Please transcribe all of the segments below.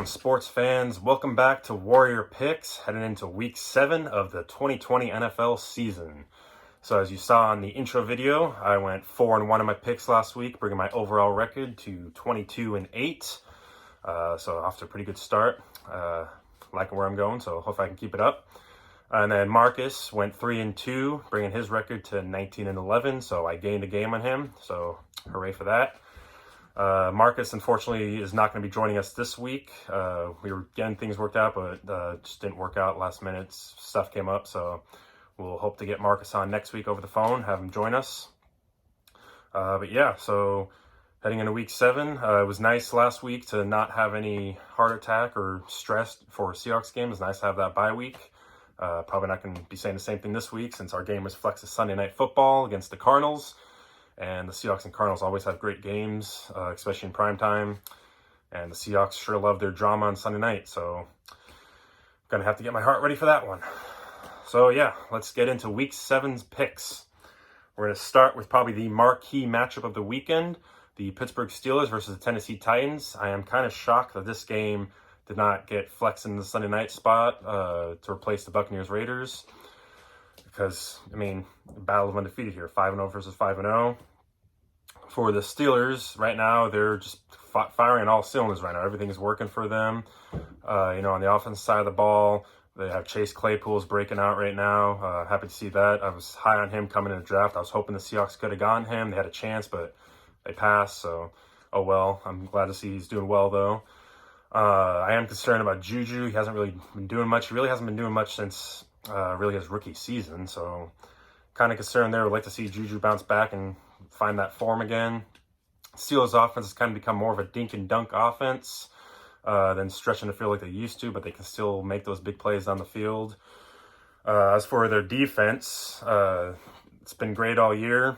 going, sports fans? Welcome back to Warrior Picks, heading into week 7 of the 2020 NFL season. So as you saw in the intro video, I went 4-1 in my picks last week, bringing my overall record to 22-8. So off to a pretty good start. Liking where I'm going, so hopefully I can keep it up. And then Marcus went 3-2, bringing his record to 19-11. So I gained a game on him. So hooray for that. Marcus, unfortunately, is not going to be joining us this week. We were getting things worked out, but just didn't work out last minute. Stuff came up, so we'll hope to get Marcus on next week over the phone, have him join us. But yeah, so heading into week 7, it was nice last week to not have any heart attack or stress for a Seahawks game. It's nice to have that bye week. Probably not going to be saying the same thing this week since our game was flexed to Sunday Night Football against the Cardinals. And the Seahawks and Cardinals always have great games, especially in prime time. And the Seahawks sure love their drama on Sunday night. So I'm going to have to get my heart ready for that one. So yeah, let's get into week 7's picks. We're going to start with probably the marquee matchup of the weekend, the Pittsburgh Steelers versus the Tennessee Titans. I am kind of shocked that this game did not get flexed in the Sunday night spot to replace the Buccaneers Raiders. Because, I mean, battle of undefeated here, 5-0 versus 5-0. For the Steelers, right now, they're just firing on all cylinders right now. Everything is working for them. On the offensive side of the ball, they have Chase Claypool's breaking out right now. Happy to see that. I was high on him coming in the draft. I was hoping the Seahawks could have gotten him. They had a chance, but they passed. So, oh well. I'm glad to see he's doing well, though. I am concerned about Juju. He hasn't really been doing much. He really hasn't been doing much since really his rookie season. So, kind of concerned there. Would like to see Juju bounce back and find that form again. Steelers offense has kind of become more of a dink and dunk offense than stretching the field like they used to, but they can still make those big plays on the field. As for their defense, it's been great all year.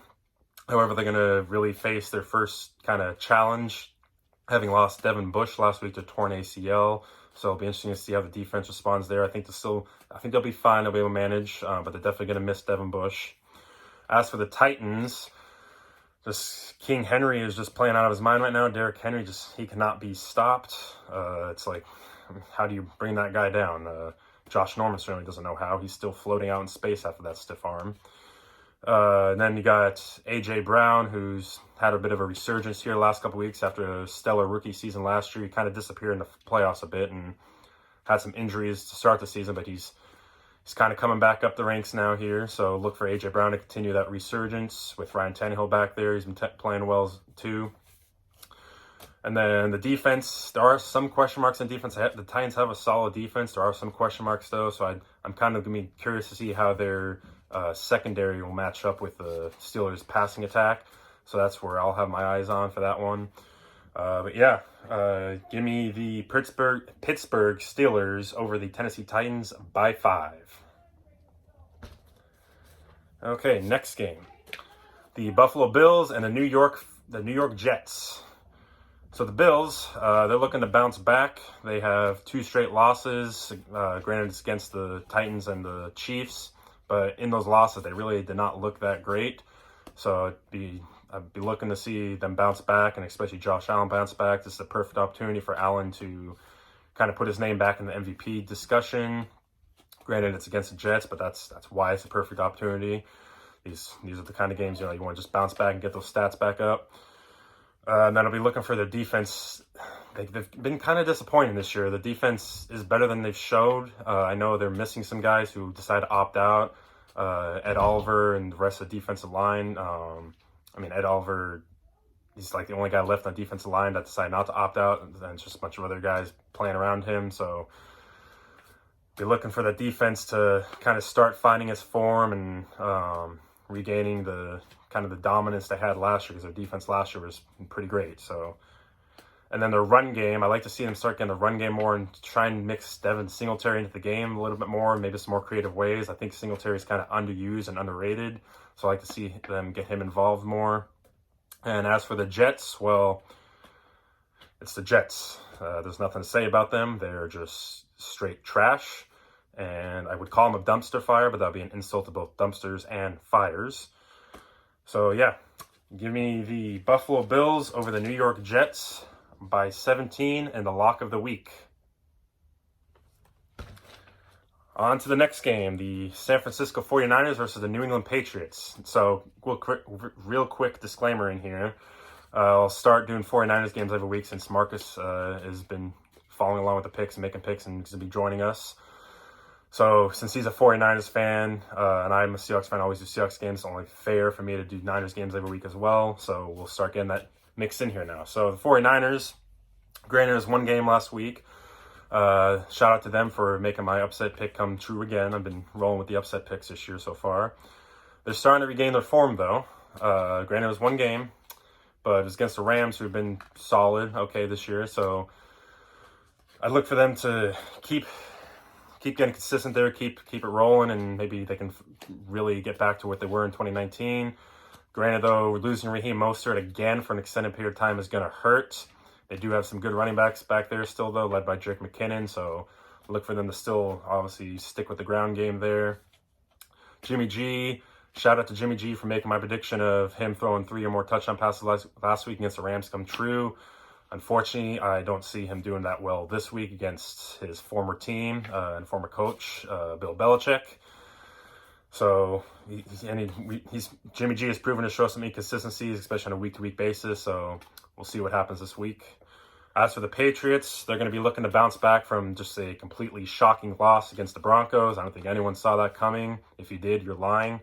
However, they're going to really face their first kind of challenge, having lost Devin Bush last week to torn ACL. So it'll be interesting to see how the defense responds there. I think they'll be fine. They'll be able to manage, but they're definitely going to miss Devin Bush. As for the Titans, just King Henry is just playing out of his mind right now. Derrick Henry, he cannot be stopped. It's like, how do you bring that guy down? Josh Norman certainly doesn't know how. He's still floating out in space after that stiff arm. And then you got A.J. Brown, who's had a bit of a resurgence here the last couple weeks after a stellar rookie season last year. He kind of disappeared in the playoffs a bit and had some injuries to start the season, but he's kind of coming back up the ranks now here. So look for A.J. Brown to continue that resurgence with Ryan Tannehill back there. He's been playing well too. And then the defense, there are some question marks in defense. The Titans have a solid defense. There are some question marks though, so I'm kind of going to be curious to see how their secondary will match up with the Steelers' passing attack. So that's where I'll have my eyes on for that one. But yeah, give me the Pittsburgh Steelers over the Tennessee Titans by 5. Okay, next game. The Buffalo Bills and the New York Jets. So the Bills, they're looking to bounce back. They have 2 straight losses. Granted, it's against the Titans and the Chiefs. But in those losses, they really did not look that great. So I'd be looking to see them bounce back, and especially Josh Allen bounce back. This is a perfect opportunity for Allen to kind of put his name back in the MVP discussion. Granted, it's against the Jets, but that's why it's a perfect opportunity. These are the kind of games you want to just bounce back and get those stats back up. And then I'll be looking for the defense. They've been kind of disappointing this year. The defense is better than they've showed. I know they're missing some guys who decided to opt out. Ed Oliver and the rest of the defensive line. Ed Oliver, he's like the only guy left on the defensive line that decided not to opt out. And it's just a bunch of other guys playing around him. So be looking for the defense to kind of start finding its form and regaining the kind of the dominance they had last year, because their defense last year was pretty great. So, and then their run game, I like to see them start getting the run game more and try and mix Devin Singletary into the game a little bit more, maybe some more creative ways. I think Singletary is kind of underused and underrated, so I like to see them get him involved more. And as for the Jets, well, it's the Jets. There's nothing to say about them. They're just straight trash. And I would call them a dumpster fire, but that would be an insult to both dumpsters and fires. So yeah, give me the Buffalo Bills over the New York Jets by 17 in the lock of the week. On to the next game, the San Francisco 49ers versus the New England Patriots. So, real quick disclaimer in here. I'll start doing 49ers games every week since Marcus has been following along with the picks and making picks and he's going to be joining us. So, since he's a 49ers fan and I'm a Seahawks fan, I always do Seahawks games. It's only fair for me to do Niners games every week as well. So, we'll start getting that mixed in here now. So, the 49ers, granted, it was one game last week. Shout out to them for making my upset pick come true again. I've been rolling with the upset picks this year so far. They're starting to regain their form though. Granted it was one game, but it was against the Rams, who've been solid this year. So I look for them to keep getting consistent there, keep it rolling, and maybe they can really get back to what they were in 2019. Granted though, losing Raheem Mostert again for an extended period of time is going to hurt. They do have some good running backs back there still, though, led by Jerick McKinnon. So look for them to still, obviously, stick with the ground game there. Jimmy G, shout out to Jimmy G for making my prediction of him throwing 3 or more touchdown passes last week against the Rams come true. Unfortunately, I don't see him doing that well this week against his former team and former coach, Bill Belichick. So Jimmy G has proven to show some inconsistencies, especially on a week-to-week basis. So we'll see what happens this week. As for the Patriots, they're going to be looking to bounce back from just a completely shocking loss against the Broncos. I don't think anyone saw that coming. If you did, you're lying.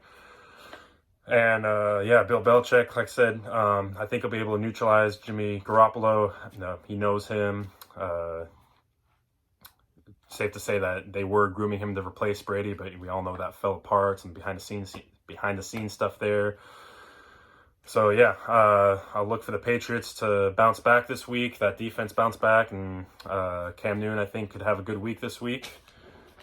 And Bill Belichick, like I said, I think he'll be able to neutralize Jimmy Garoppolo. He knows him. Safe to say that they were grooming him to replace Brady, but we all know that fell apart. Some behind the scenes stuff there. So I'll look for the Patriots to bounce back this week. That defense bounce back, and Cam Newton I think could have a good week this week.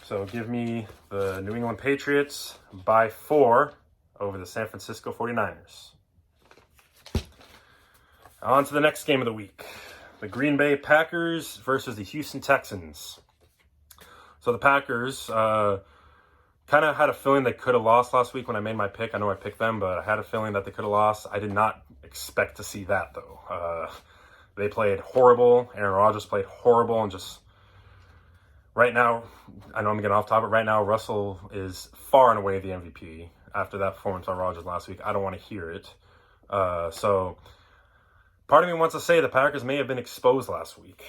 So give me the New England Patriots by 4 over the San Francisco 49ers. On to the next game of the week, the Green Bay Packers versus the Houston Texans. So the Packers kind of had a feeling they could have lost last week when I made my pick. I know I picked them, but I had a feeling that they could have lost. I did not expect to see that, though. They played horrible. Aaron Rodgers played horrible. And just right now, I know I'm getting off topic. Right now, Russell is far and away the MVP after that performance on Rodgers last week. I don't want to hear it. So part of me wants to say the Packers may have been exposed last week.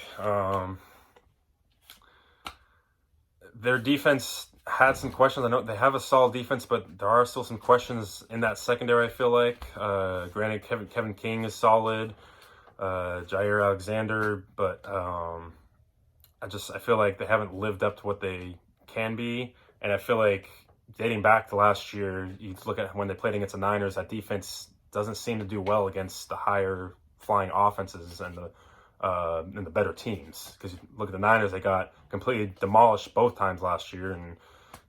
Their defense had some questions. I know they have a solid defense, but there are still some questions in that secondary, I feel like. Granted, Kevin King is solid. Jair Alexander, but I feel like they haven't lived up to what they can be. And I feel like dating back to last year, you look at when they played against the Niners, that defense doesn't seem to do well against the higher flying offenses and the better teams. Because you look at the Niners, they got completely demolished both times last year, and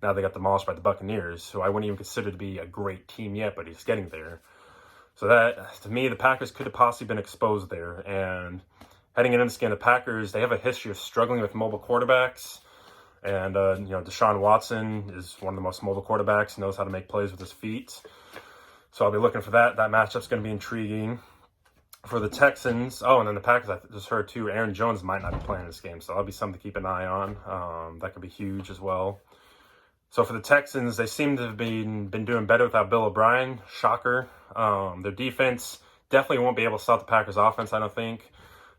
now they got demolished by the Buccaneers, who I wouldn't even consider to be a great team yet, but he's getting there. So that, to me, the Packers could have possibly been exposed there. And heading into this game, the Packers, they have a history of struggling with mobile quarterbacks. And, Deshaun Watson is one of the most mobile quarterbacks, knows how to make plays with his feet. So I'll be looking for that. That matchup's going to be intriguing. For the Texans, and then the Packers, I just heard too, Aaron Jones might not be playing this game, so that'll be something to keep an eye on. That could be huge as well. So for the Texans, they seem to have been doing better without Bill O'Brien. Shocker. Their defense definitely won't be able to stop the Packers' offense, I don't think.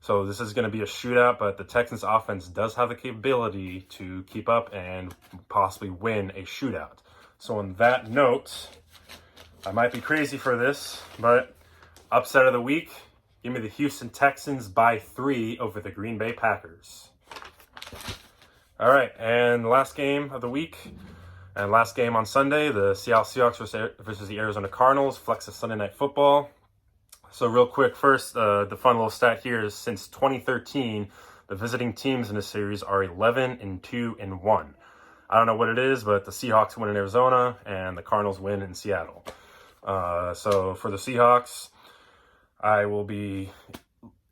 So this is going to be a shootout, but the Texans' offense does have the capability to keep up and possibly win a shootout. So on that note, I might be crazy for this, but upset of the week. Give me the Houston Texans by 3 over the Green Bay Packers. All right, and the last game of the week, and last game on Sunday, the Seattle Seahawks versus the Arizona Cardinals, flex of Sunday Night Football. So real quick, first, the fun little stat here is since 2013, the visiting teams in this series are 11-2-1. I don't know what it is, but the Seahawks win in Arizona, and the Cardinals win in Seattle. So for the Seahawks, I will be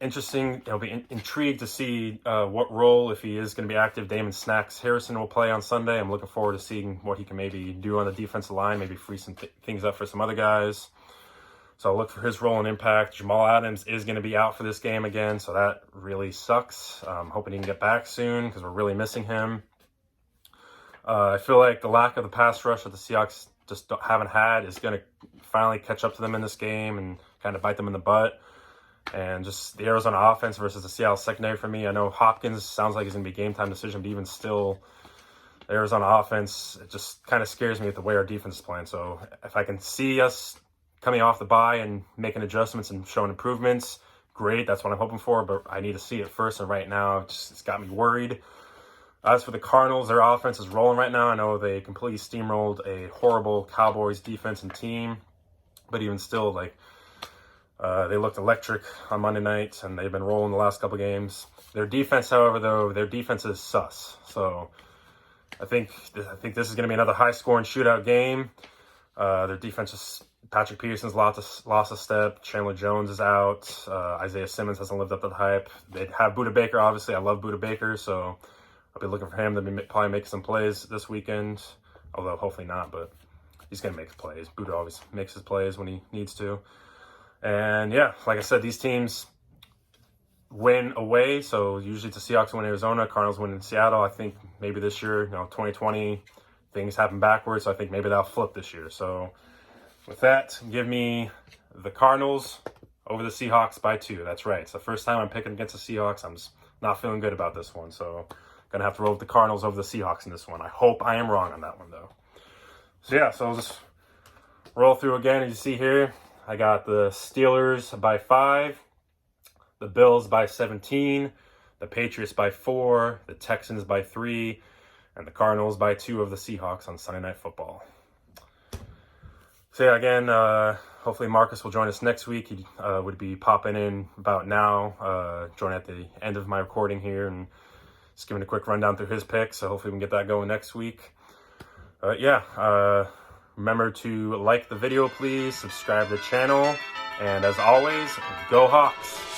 intrigued to see what role, if he is going to be active, Damon Snacks Harrison will play on Sunday. I'm looking forward to seeing what he can maybe do on the defensive line, maybe free some things up for some other guys. So I'll look for his role and impact. Jamal Adams is going to be out for this game again, so that really sucks. I'm hoping he can get back soon because we're really missing him. I feel like the lack of the pass rush that the Seahawks just haven't had is going to finally catch up to them in this game and kind of bite them in the butt. And just the Arizona offense versus the Seattle secondary for me. I know Hopkins sounds like he's going to be a game-time decision, but even still, the Arizona offense, it just kind of scares me with the way our defense is playing. So if I can see us coming off the bye and making adjustments and showing improvements, great. That's what I'm hoping for, but I need to see it first. And right now, it's got me worried. As for the Cardinals, their offense is rolling right now. I know they completely steamrolled a horrible Cowboys defense and team, but even still, like, they looked electric on Monday night, and they've been rolling the last couple games. Their defense, however, though, their defense is sus. So I think this is going to be another high-scoring shootout game. Their defense is Patrick Peterson's lost a step. Chandler Jones is out. Isaiah Simmons hasn't lived up to the hype. They have Budda Baker, obviously. I love Budda Baker, so I'll be looking for him to probably make some plays this weekend. Although hopefully not, but he's going to make plays. Budda always makes his plays when he needs to. And yeah, like I said, these teams win away. So usually it's the Seahawks win Arizona, Cardinals win in Seattle. I think maybe this year, 2020, things happen backwards. So I think maybe that'll flip this year. So with that, give me the Cardinals over the Seahawks by 2. That's right. It's the first time I'm picking against the Seahawks. I'm just not feeling good about this one. So going to have to roll with the Cardinals over the Seahawks in this one. I hope I am wrong on that one, though. So yeah, so I'll just roll through again. As you see here, I got the Steelers by 5, the Bills by 17, the Patriots by 4, the Texans by 3, and the Cardinals by 2 of the Seahawks on Sunday Night Football. So yeah, again, hopefully Marcus will join us next week. He would be popping in about now, joining at the end of my recording here and just giving a quick rundown through his picks. So hopefully we can get that going next week. Remember to like the video, please. Subscribe to the channel. And as always, go Hawks!